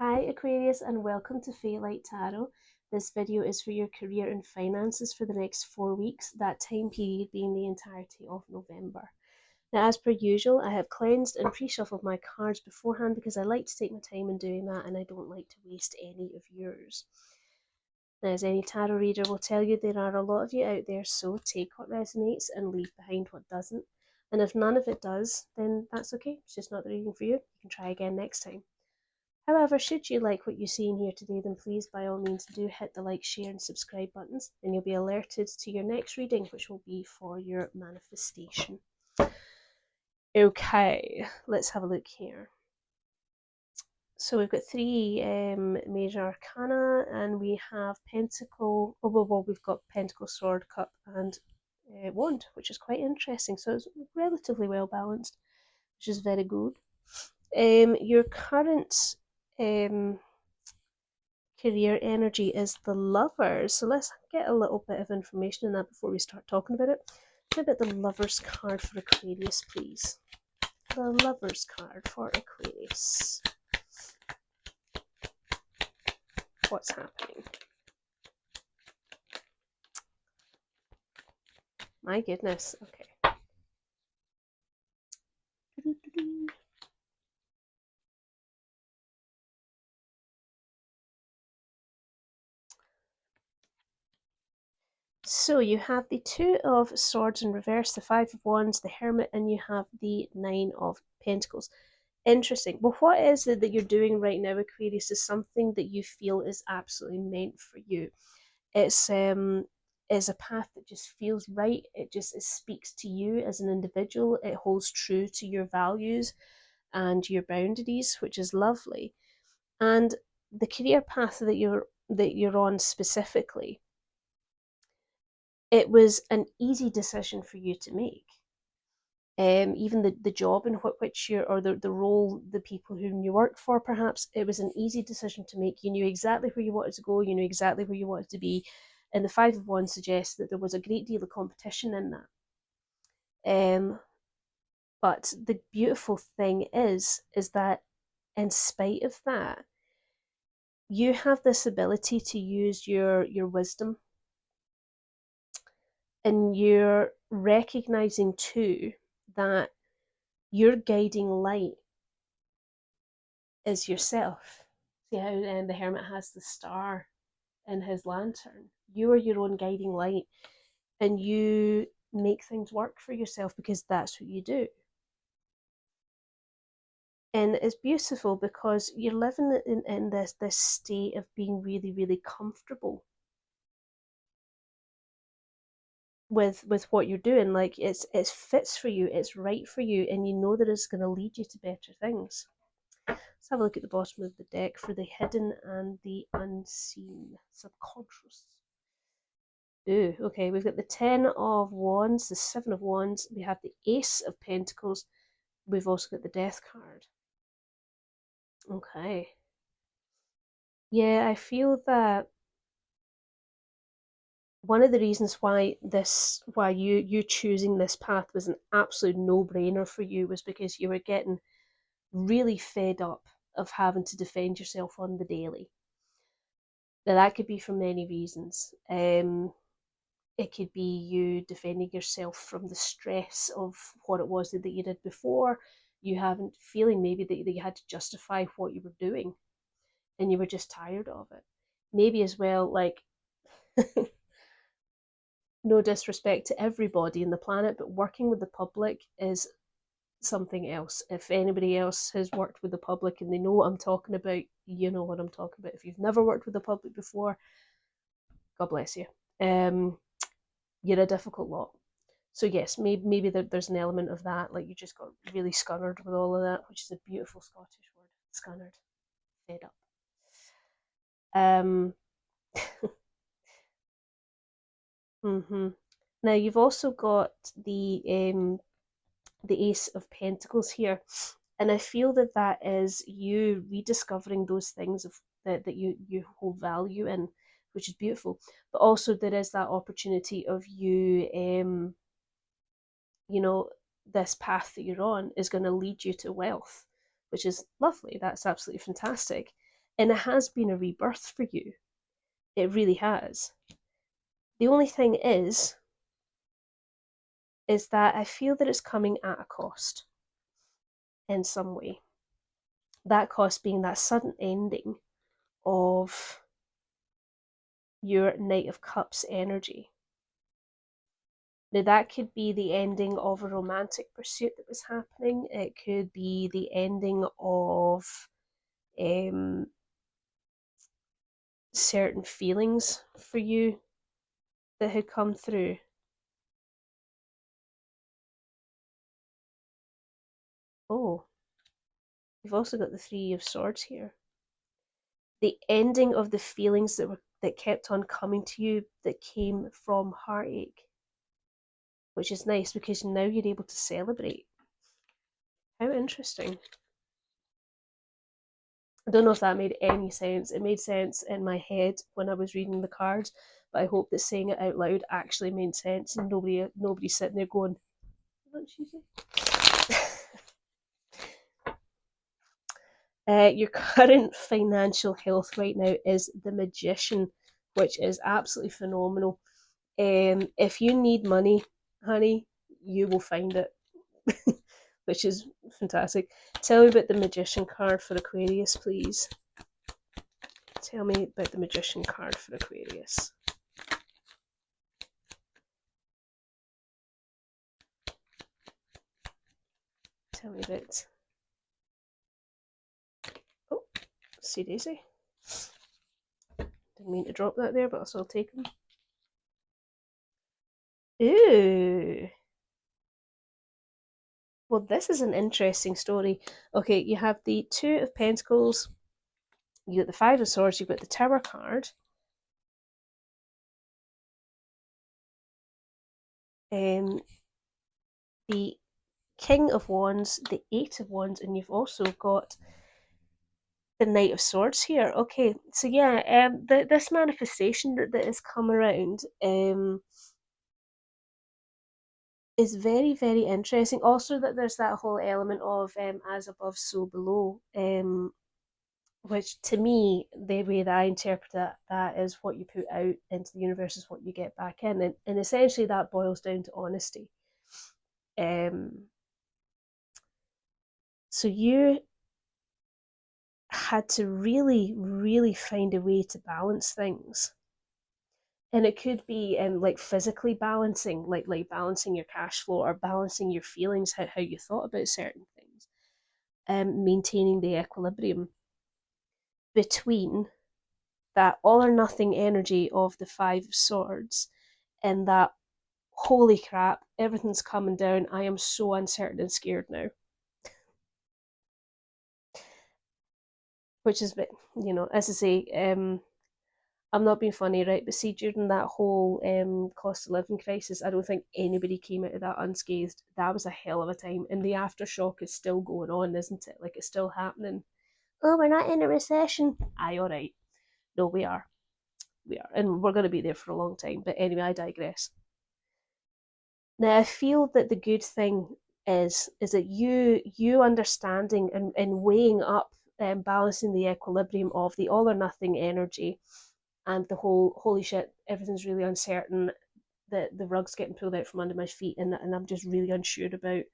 Hi Aquarius and welcome to Fate Tarot. This video is for your career and finances for the next 4 weeks, that time period being the entirety of November. Now, as per usual, I have cleansed and pre-shuffled my cards beforehand because I like to take my time in doing that and I don't like to waste any of yours. Now, as any tarot reader will tell you, there are a lot of you out there, so take what resonates and leave behind what doesn't. And if none of it does, then that's okay. It's just not the reading for you. You can try again next time. However, should you like what you see in here today, then please by all means do hit the like, share and subscribe buttons and you'll be alerted to your next reading, which will be for your manifestation. Okay, let's have a look here. So we've got three major arcana and we have Pentacle, we've got Pentacle, Sword, Cup and Wand, which is quite interesting. So it's relatively well balanced, which is very good. Your current career energy is the Lovers. So let's get a little bit of information on that before we start talking about it. How about the Lovers card for Aquarius, please? The Lovers card for Aquarius. What's happening? My goodness. Okay. So you have the Two of Swords in reverse, the Five of Wands, the Hermit, and you have the Nine of Pentacles. Interesting. Well, what is it that you're doing right now, Aquarius, is something that you feel is absolutely meant for you. It's is a path that just feels right. It speaks to you as an individual. It holds true to your values and your boundaries, which is lovely. And the career path that you're on specifically, it was an easy decision for you to make. Even the job in which you're, or the role, the people whom you worked for, perhaps, it was an easy decision to make. You knew exactly where you wanted to go, you knew exactly where you wanted to be. And the Five of Wands suggests that there was a great deal of competition in that. But the beautiful thing is that in spite of that, you have this ability to use your wisdom, and you're recognizing too that your guiding light is yourself. See how the hermit has the star in his lantern? You are your own guiding light, and you make things work for yourself because that's what you do. And it's beautiful because you're living in this state of being really, really comfortable with what you're doing. Like it fits for you, it's right for you, and you know that it's going to lead you to better things. Let's have a look at the bottom of the deck for the hidden and the unseen, subconscious. Ooh, okay, we've got the Ten of Wands, the Seven of Wands, we have the Ace of Pentacles, we've also got the Death card. Okay. Yeah, I feel that one of the reasons why you choosing this path was an absolute no-brainer for you was because you were getting really fed up of having to defend yourself on the daily. Now that could be for many reasons. It could be you defending yourself from the stress of what it was that you did before. You haven't feeling maybe that you had to justify what you were doing and you were just tired of it. Maybe as well, like, no disrespect to everybody in the planet, but working with the public is something else. If anybody else has worked with the public and they know what I'm talking about, you know what I'm talking about. If you've never worked with the public before, God bless you. You're a difficult lot. So yes, maybe there's an element of that. Like you just got really scunnered with all of that, which is a beautiful Scottish word. Scunnered, fed up. Mm-hmm. Now you've also got the Ace of Pentacles here, and I feel that that is you rediscovering those things that you hold value in, which is beautiful. But also there is that opportunity of you, you know, this path that you're on is going to lead you to wealth, which is lovely. That's absolutely fantastic. And it has been a rebirth for you. It really has. The only thing is that I feel that it's coming at a cost in some way. That cost being that sudden ending of your Knight of Cups energy. Now, that could be the ending of a romantic pursuit that was happening. It could be the ending of certain feelings for you that had come through. Oh, you've also got the Three of Swords here. The ending of the feelings that kept on coming to you that came from heartache, which is nice because now you're able to celebrate. How interesting. I don't know if that made any sense. It made sense in my head when I was reading the cards, but I hope that saying it out loud actually made sense and nobody's sitting there going, what did she say? Your current financial health right now is the Magician, which is absolutely phenomenal. If you need money, honey, you will find it, which is fantastic. Tell me about the Magician card for Aquarius, please. Tell me about the Magician card for Aquarius. Tell me about... Oh, see Daisy. Didn't mean to drop that there, but I'll still take them. Ooh. Well, this is an interesting story. Okay, you have the Two of Pentacles, you got the Five of Swords, you've got the Tower card. The King of Wands, the Eight of Wands, and you've also got the Knight of Swords here. Okay, so yeah, this manifestation that has come around is very, very interesting. Also, that there's that whole element of as above, so below, which to me, the way that I interpret that is what you put out into the universe is what you get back in, and essentially that boils down to honesty. So you had to really, really find a way to balance things. And it could be like physically balancing, like balancing your cash flow or balancing your feelings, how you thought about certain things, maintaining the equilibrium between that all or nothing energy of the Five of Swords and that holy crap, everything's coming down. I am so uncertain and scared now. Which is, as I say, I'm not being funny, right? But see, during that whole cost of living crisis, I don't think anybody came out of that unscathed. That was a hell of a time, and the aftershock is still going on, isn't it? Like, it's still happening. Oh, we're not in a recession. Aye, all right. No, we are. We are, and we're going to be there for a long time. But anyway, I digress. Now, I feel that the good thing is that you understanding and weighing up and balancing the equilibrium of the all or nothing energy and the whole holy shit, everything's really uncertain, the rug's getting pulled out from under my feet, and I'm just really unsure about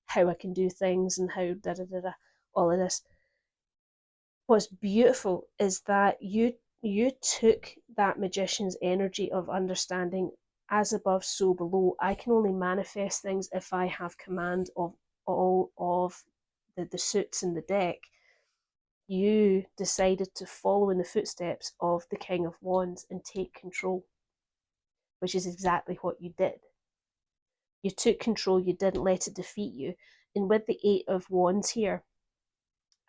how I can do things and how all of this. What's beautiful is that you took that Magician's energy of understanding, as above, so below. I can only manifest things if I have command of all of the suits in the deck. You decided to follow in the footsteps of the King of Wands and take control, which is exactly what you did. You took control, you didn't let it defeat you. And with the Eight of Wands here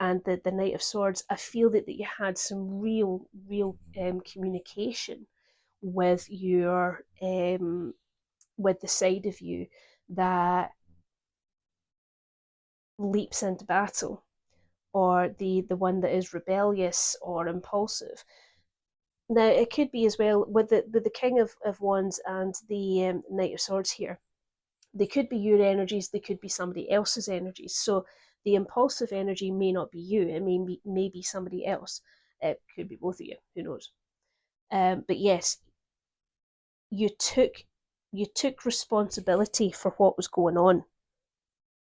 and the Knight of Swords, I feel that you had some real communication with your with the side of you that leaps into battle, or the one that is rebellious or impulsive. Now, it could be as well with the King of Wands and the Knight of Swords here. They could be your energies, they could be somebody else's energies. So the impulsive energy may not be you, it may be somebody else. It could be both of you, who knows. But yes, you took responsibility for what was going on,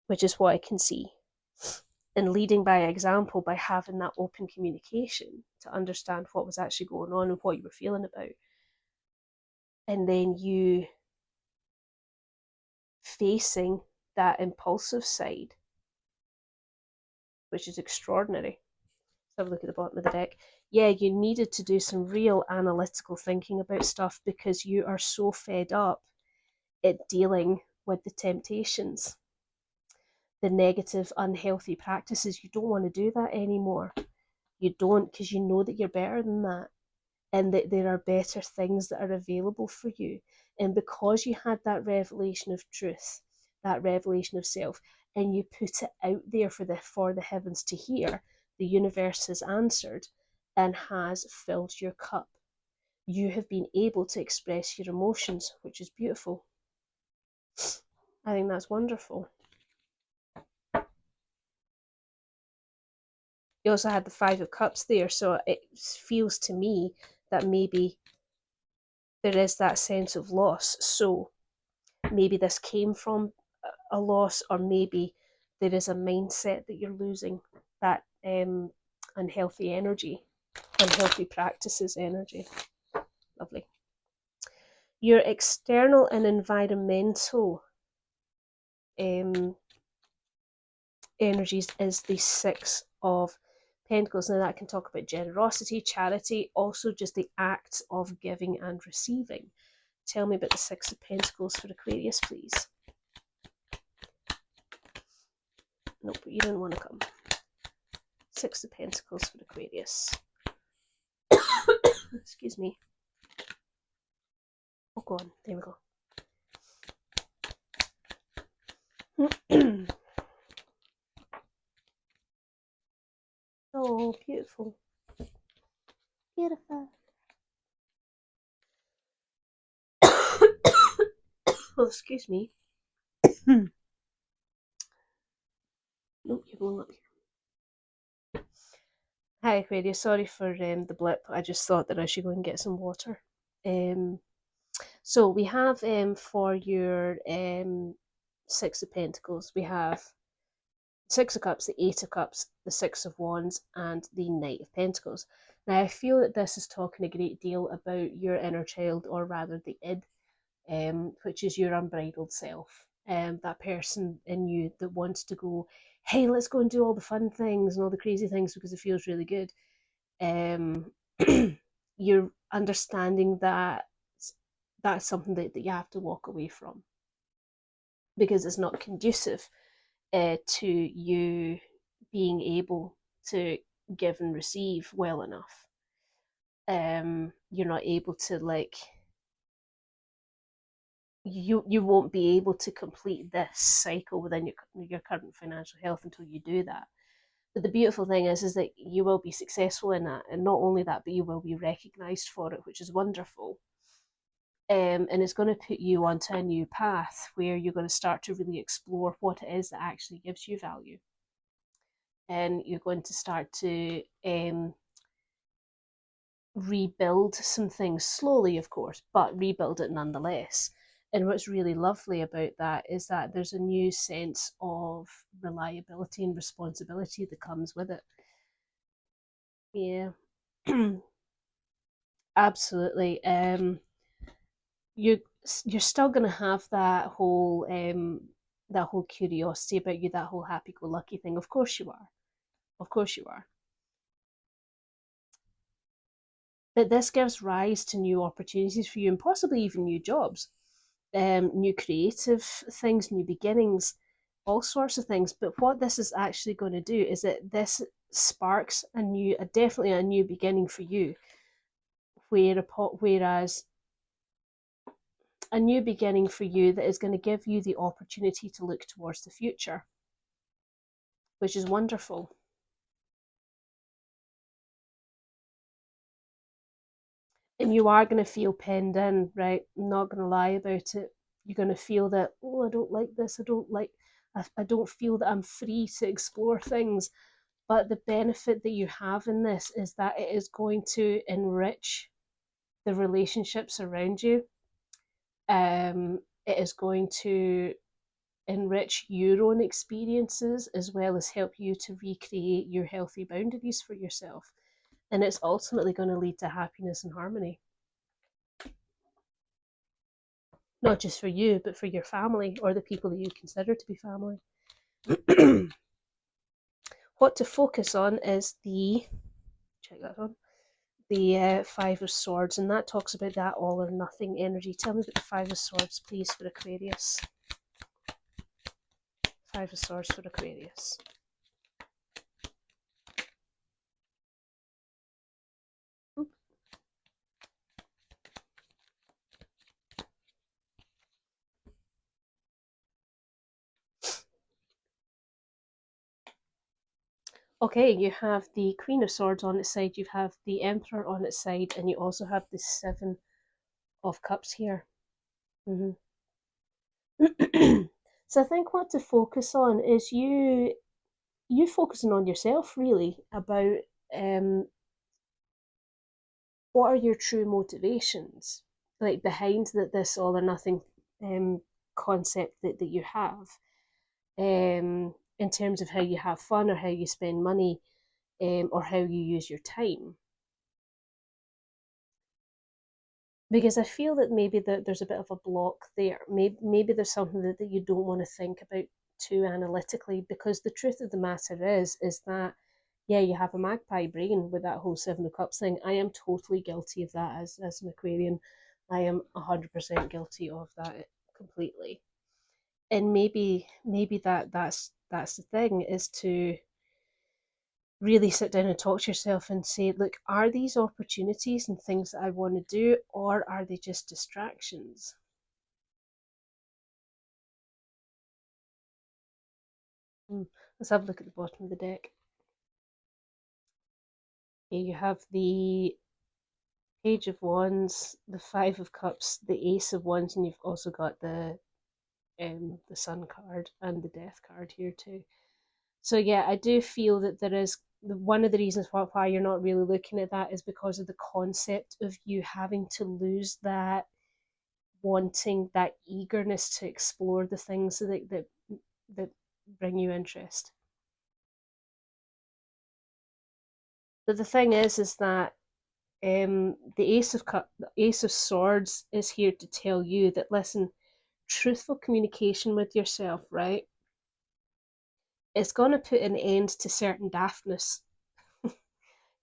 which is what I can see. And leading by example, by having that open communication to understand what was actually going on and what you were feeling about. And then you facing that impulsive side, which is extraordinary. Let's have a look at the bottom of the deck. Yeah, you needed to do some real analytical thinking about stuff because you are so fed up at dealing with the temptations, the negative, unhealthy practices. You don't want to do that anymore. You don't, because you know that you're better than that, and that there are better things that are available for you. And because you had that revelation of truth, that revelation of self, and you put it out there for the heavens to hear, the universe has answered and has filled your cup. You have been able to express your emotions, which is beautiful. I think that's wonderful. You also had the Five of Cups there, so it feels to me that maybe there is that sense of loss. So maybe this came from a loss, or maybe there is a mindset that you're losing, that unhealthy energy, unhealthy practices energy. Lovely. Your external and environmental energies is the Six of Pentacles. Now that can talk about generosity, charity, also just the act of giving and receiving. Tell me about the Six of Pentacles for Aquarius, please. Nope, you didn't want to come. Six of Pentacles for Aquarius. Excuse me. Oh, go on. There we go. Oh, beautiful. Beautiful. Oh, excuse me. Nope, you're going up here. Hi, Aquarius. Sorry for the blip. I just thought that I should go and get some water. So we have for your Six of Pentacles, we have Six of Cups, the Eight of Cups, the Six of Wands, and the Knight of Pentacles. Now, I feel that this is talking a great deal about your inner child, or rather the id, which is your unbridled self. That person in you that wants to go, hey, let's go and do all the fun things and all the crazy things because it feels really good. You're understanding that that's something that you have to walk away from because it's not conducive to you being able to give and receive well enough. You're not able to, like, you won't be able to complete this cycle within your current financial health until you do that. But the beautiful thing is that you will be successful in that, and not only that, but you will be recognized for it, which is wonderful. And it's going to put you onto a new path where you're going to start to really explore what it is that actually gives you value. And you're going to start to rebuild some things slowly, of course, but rebuild it nonetheless. And what's really lovely about that is that there's a new sense of reliability and responsibility that comes with it. Yeah, absolutely. You're still going to have that whole curiosity about you, that whole happy-go-lucky thing. Of course you are. Of course you are. But this gives rise to new opportunities for you, and possibly even new jobs, new creative things, new beginnings, all sorts of things. But what this is actually going to do is that this sparks definitely a new beginning for you. Whereas a new beginning for you that is going to give you the opportunity to look towards the future, which is wonderful. And you are going to feel penned in, right? I'm not going to lie about it. You're going to feel that, oh, I don't like this. I don't feel that I'm free to explore things. But the benefit that you have in this is that it is going to enrich the relationships around you. It is going to enrich your own experiences as well as help you to recreate your healthy boundaries for yourself. And it's ultimately going to lead to happiness and harmony. Not just for you, but for your family or the people that you consider to be family. What to focus on is check that on, the Five of Swords, and that talks about that all or nothing energy. Tell me about the Five of Swords, please, for Aquarius. Five of Swords for Aquarius. Okay, you have the Queen of Swords on its side, you have the Emperor on its side, and you also have the Seven of Cups here. Mm-hmm. So I think what to focus on is you focusing on yourself, really, about what are your true motivations, like behind this all or nothing concept that you have, in terms of how you have fun or how you spend money, or how you use your time. Because I feel that maybe there's a bit of a block there. Maybe there's something that you don't want to think about too analytically, because the truth of the matter is that, yeah, you have a magpie brain with that whole Seven of Cups thing. I am totally guilty of that as an Aquarian. I am 100% guilty of that completely. And maybe that's the thing, is to really sit down and talk to yourself and say, look, are these opportunities and things that I want to do, or are they just distractions? Let's have a look at the bottom of the deck. Okay, you have the Page of Wands, the Five of Cups, the Ace of Wands, and you've also got the Sun card and the Death card here too. So yeah, I do feel that there is one of the reasons why you're not really looking at that is because of the concept of you having to lose that wanting, that eagerness to explore the things that bring you interest. But the thing is that the Ace of Swords is here to tell you that, listen, truthful communication with yourself, right? It's going to put an end to certain daftness,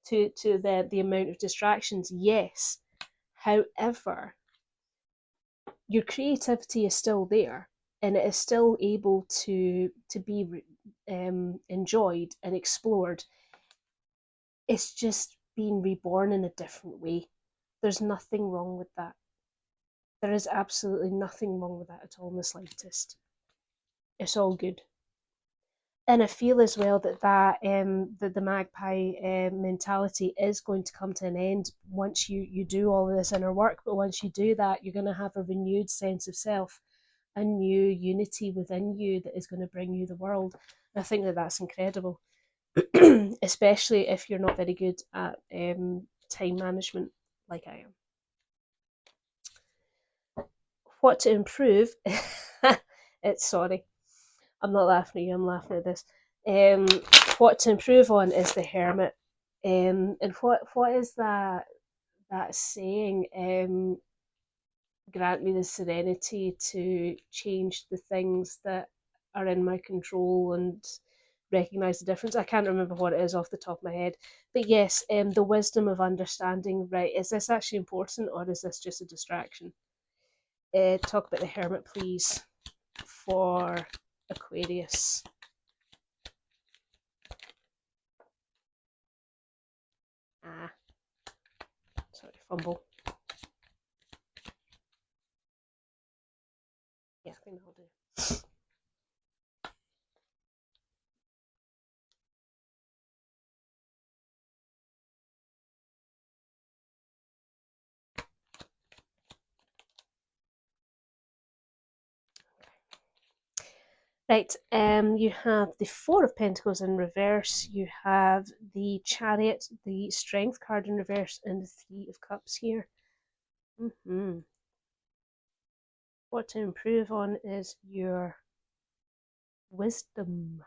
to the amount of distractions. Yes, however, your creativity is still there, and it is still able to be enjoyed and explored. It's just being reborn in a different way. There's nothing wrong with that. There is absolutely nothing wrong with that at all in the slightest. It's all good. And I feel as well that the magpie mentality is going to come to an end once you do all of this inner work. But once you do that, you're going to have a renewed sense of self, a new unity within you that is going to bring you the world. And I think that that's incredible, especially if you're not very good at time management like I am. What to improve? Sorry, I'm not laughing at you, I'm laughing at this. What to improve on is the Hermit. And what is that saying? Grant me the serenity to change the things that are in my control and recognize the difference. I can't remember what it is off the top of my head, but yes, the wisdom of understanding, right, is this actually important or is this just a distraction? Talk about the Hermit, please, for Aquarius. Sorry, fumble. Yeah, I think that'll do. Right, you have the Four of Pentacles in reverse, you have the Chariot, the Strength card in reverse, and the Three of Cups here. What to improve on is your wisdom.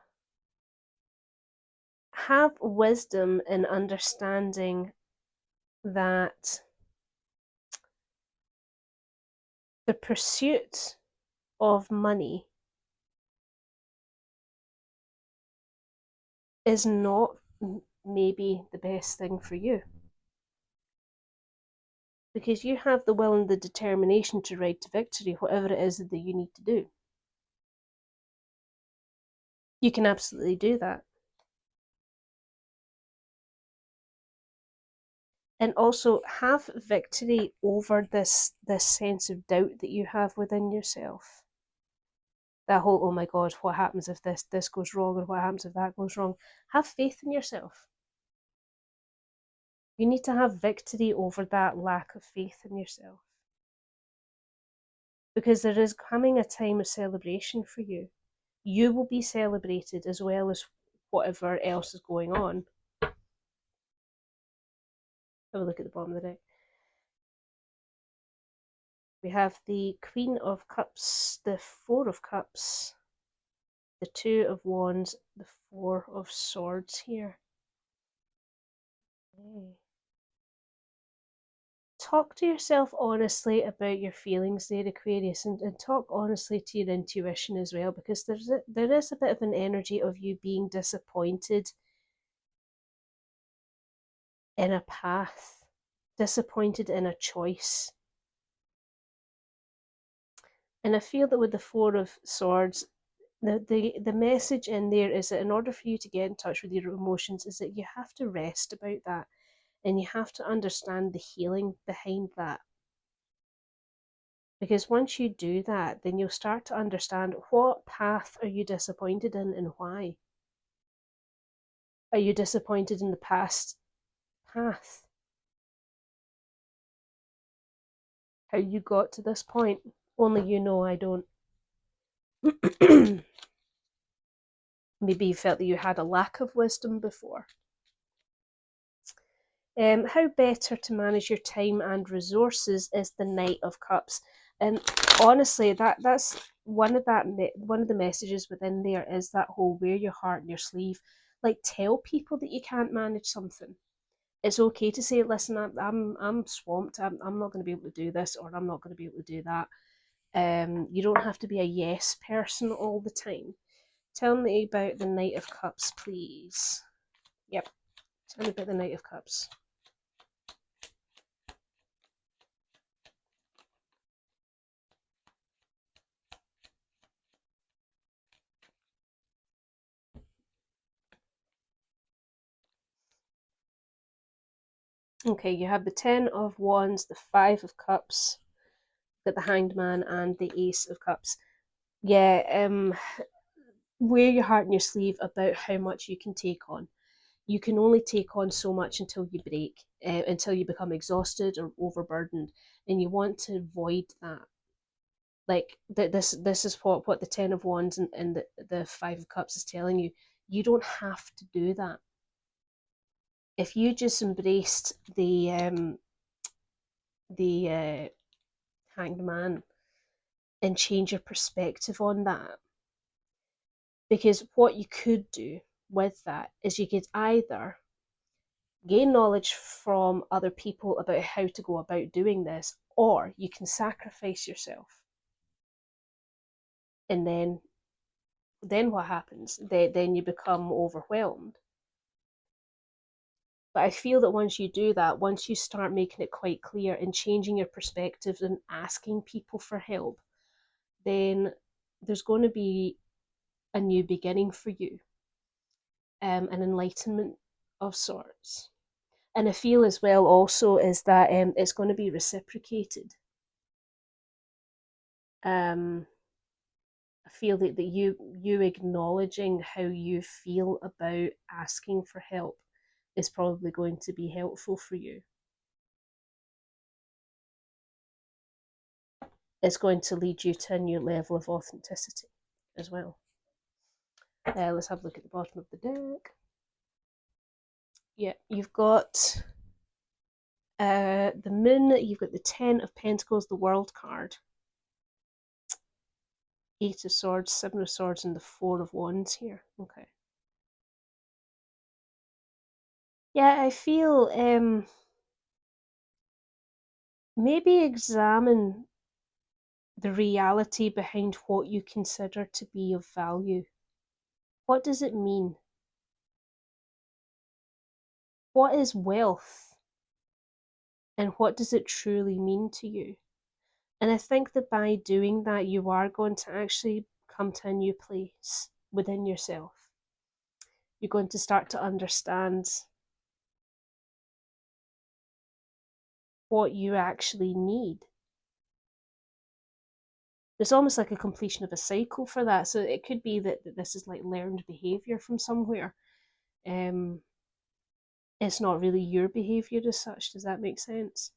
Have wisdom in understanding that the pursuit of money is not maybe the best thing for you. Because you have the will and the determination to ride to victory, whatever it is that you need to do. You can absolutely do that. And also have victory over this sense of doubt that you have within yourself. That whole, oh my God, what happens if this goes wrong, or what happens if that goes wrong? Have faith in yourself. You need to have victory over that lack of faith in yourself. Because there is coming a time of celebration for you. You will be celebrated as well as whatever else is going on. Have a look at the bottom of the deck. We have the Queen of Cups, the Four of Cups, the Two of Wands, the Four of Swords here. Okay. Talk to yourself honestly about your feelings there, Aquarius, and talk honestly to your intuition as well, because there is a bit of an energy of you being disappointed in a path, disappointed in a choice. And I feel that with the Four of Swords, the message in there is that in order for you to get in touch with your emotions, is that you have to rest about that, and you have to understand the healing behind that. Because once you do that, then you'll start to understand what path are you disappointed in and why. Are you disappointed in the past path? How you got to this point? Only you know, I don't. Maybe you felt that you had a lack of wisdom before. How better to manage your time and resources is the Knight of Cups. And honestly, that's one of the messages within there is that whole wear your heart in your sleeve. Like, tell people that you can't manage something. It's okay to say, listen, I'm swamped. I'm not going to be able to do this, or I'm not going to be able to do that. You don't have to be a yes person all the time. Tell me about the Knight of Cups, please. Yep, tell me about the Knight of Cups. Okay, you have the Ten of Wands, the Five of Cups, the Hanged Man, and the Ace of Cups. Yeah, wear your heart in your sleeve about how much you can take on. You can only take on so much until you break, until you become exhausted or overburdened, and you want to avoid that. Like this is what the Ten of Wands and the Five of Cups is telling you. You don't have to do that. If you just embraced the Hanged Man and change your perspective on that. Because what you could do with that is you could either gain knowledge from other people about how to go about doing this, or you can sacrifice yourself. And then what happens? Then you become overwhelmed. But I feel that once you do that, once you start making it quite clear and changing your perspective and asking people for help, then there's going to be a new beginning for you, an enlightenment of sorts. And I feel as well also is that it's going to be reciprocated. I feel that you acknowledging how you feel about asking for help is probably going to be helpful for you. It's going to lead you to a new level of authenticity as well. Let's have a look at the bottom of the deck. Yeah, you've got the Moon, you've got the Ten of Pentacles, the World card, Eight of Swords, Seven of Swords, and the Four of Wands here. Okay. Yeah, I feel maybe examine the reality behind what you consider to be of value. What does it mean? What is wealth? And what does it truly mean to you? And I think that by doing that, you are going to actually come to a new place within yourself. You're going to start to understand what you actually need. It's almost like a completion of a cycle for that. So it could be that this is like learned behavior from somewhere. It's not really your behavior as such. Does that make sense?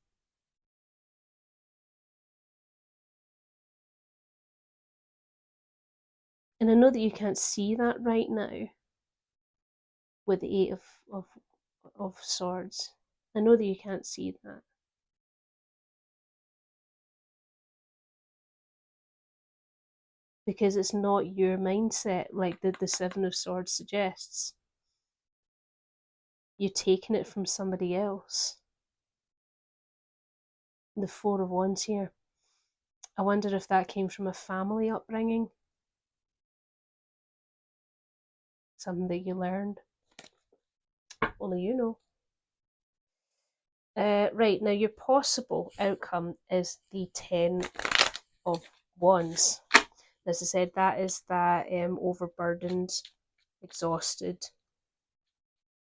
And I know that you can't see that right now with the Eight of Swords. I know that you can't see that. Because it's not your mindset like the Seven of Swords suggests. You're taking it from somebody else. The Four of Wands here. I wonder if that came from a family upbringing. Something that you learned. Only you know. Right, now your possible outcome is the Ten of Wands. As I said, that is that overburdened, exhausted,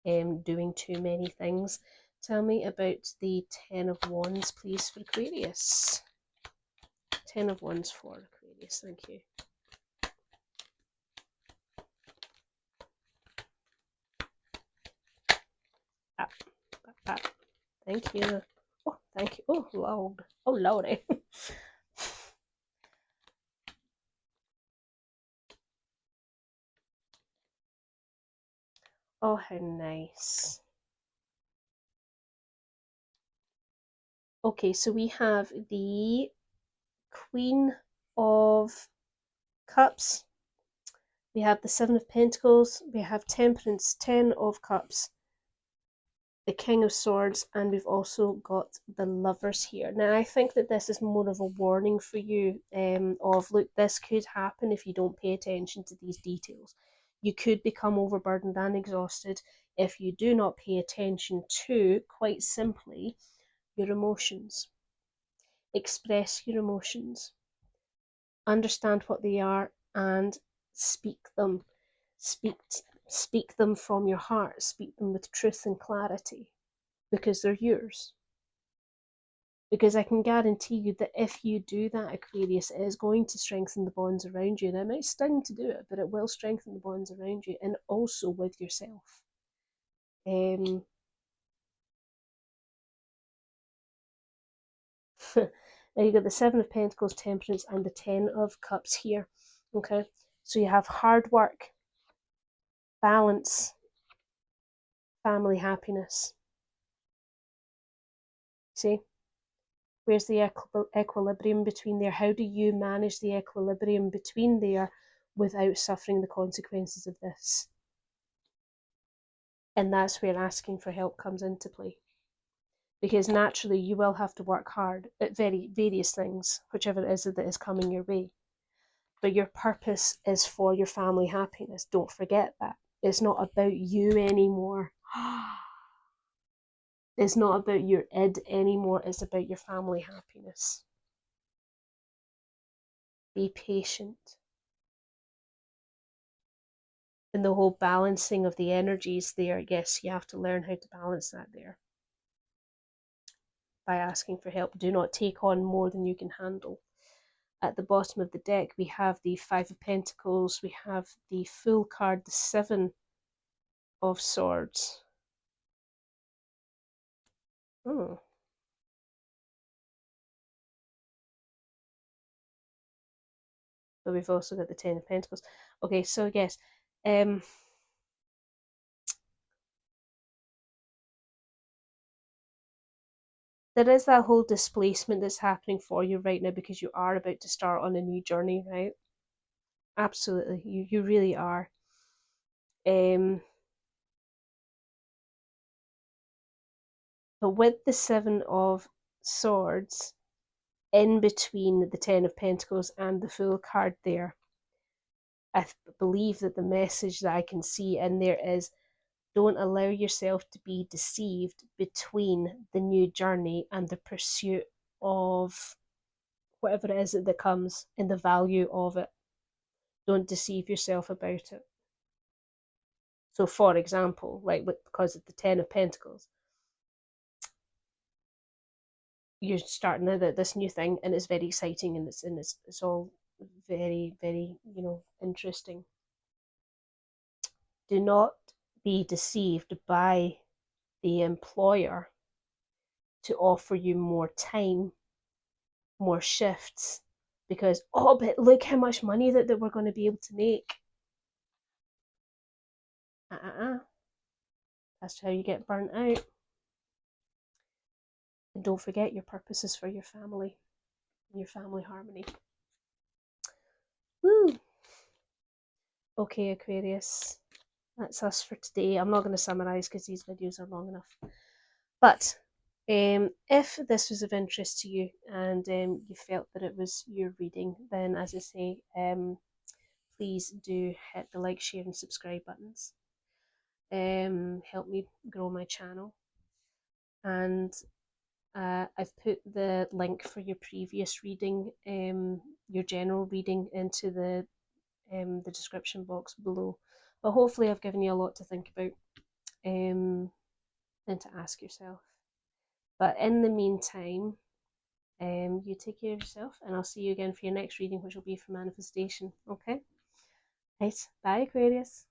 doing too many things. Tell me about the Ten of Wands, please, for Aquarius. Ten of Wands for Aquarius, thank you. Thank you. Oh, thank you. Oh, Lord. Oh, Lordy. Oh, how nice. Okay, so we have the Queen of Cups. We have the Seven of Pentacles. We have Temperance, Ten of Cups, the King of Swords, and we've also got the Lovers here. Now, I think that this is more of a warning for you of, look, this could happen if you don't pay attention to these details. You could become overburdened and exhausted if you do not pay attention to, quite simply, your emotions. Express your emotions. Understand what they are and speak them. Speak them from your heart. Speak them with truth and clarity, because they're yours. Because I can guarantee you that if you do that, Aquarius, it is going to strengthen the bonds around you. And it might sting to do it, but it will strengthen the bonds around you and also with yourself. Now you've got the Seven of Pentacles, Temperance, and the Ten of Cups here. Okay, so you have hard work, balance, family happiness. See? Where's the equilibrium between there? How do you manage the equilibrium between there without suffering the consequences of this? And that's where asking for help comes into play. Because naturally you will have to work hard at various things, whichever it is that is coming your way. But your purpose is for your family happiness. Don't forget that. It's not about you anymore. It's not about your id anymore. It's about your family happiness. Be patient. And the whole balancing of the energies there, yes, you have to learn how to balance that there by asking for help. Do not take on more than you can handle. At the bottom of the deck, we have the Five of Pentacles, we have the Fool card, the Seven of Swords. Oh. But we've also got the Ten of Pentacles. Okay, so yes, Um, there is that whole displacement that's happening for you right now because you are about to start on a new journey, right? Absolutely, you really are. Um, but with the Seven of Swords in between the Ten of Pentacles and the Fool card there, I believe that the message that I can see in there is don't allow yourself to be deceived between the new journey and the pursuit of whatever it is that comes and the value of it. Don't deceive yourself about it. So, for example, like because of the Ten of Pentacles, you're starting this new thing and it's very exciting and it's all very, very, interesting. Do not be deceived by the employer to offer you more time, more shifts, because oh, but look how much money that we're going to be able to make. That's how you get burnt out. And don't forget your purpose is for your family and your family harmony. Woo! Okay, Aquarius, that's us for today. I'm not going to summarize because these videos are long enough. But if this was of interest to you and you felt that it was your reading, then as I say, please do hit the like, share, and subscribe buttons. Help me grow my channel. And I've put the link for your previous reading, your general reading, into the description box below. But hopefully I've given you a lot to think about and to ask yourself. But in the meantime, you take care of yourself, and I'll see you again for your next reading, which will be for manifestation. Okay? Right. Bye, Aquarius.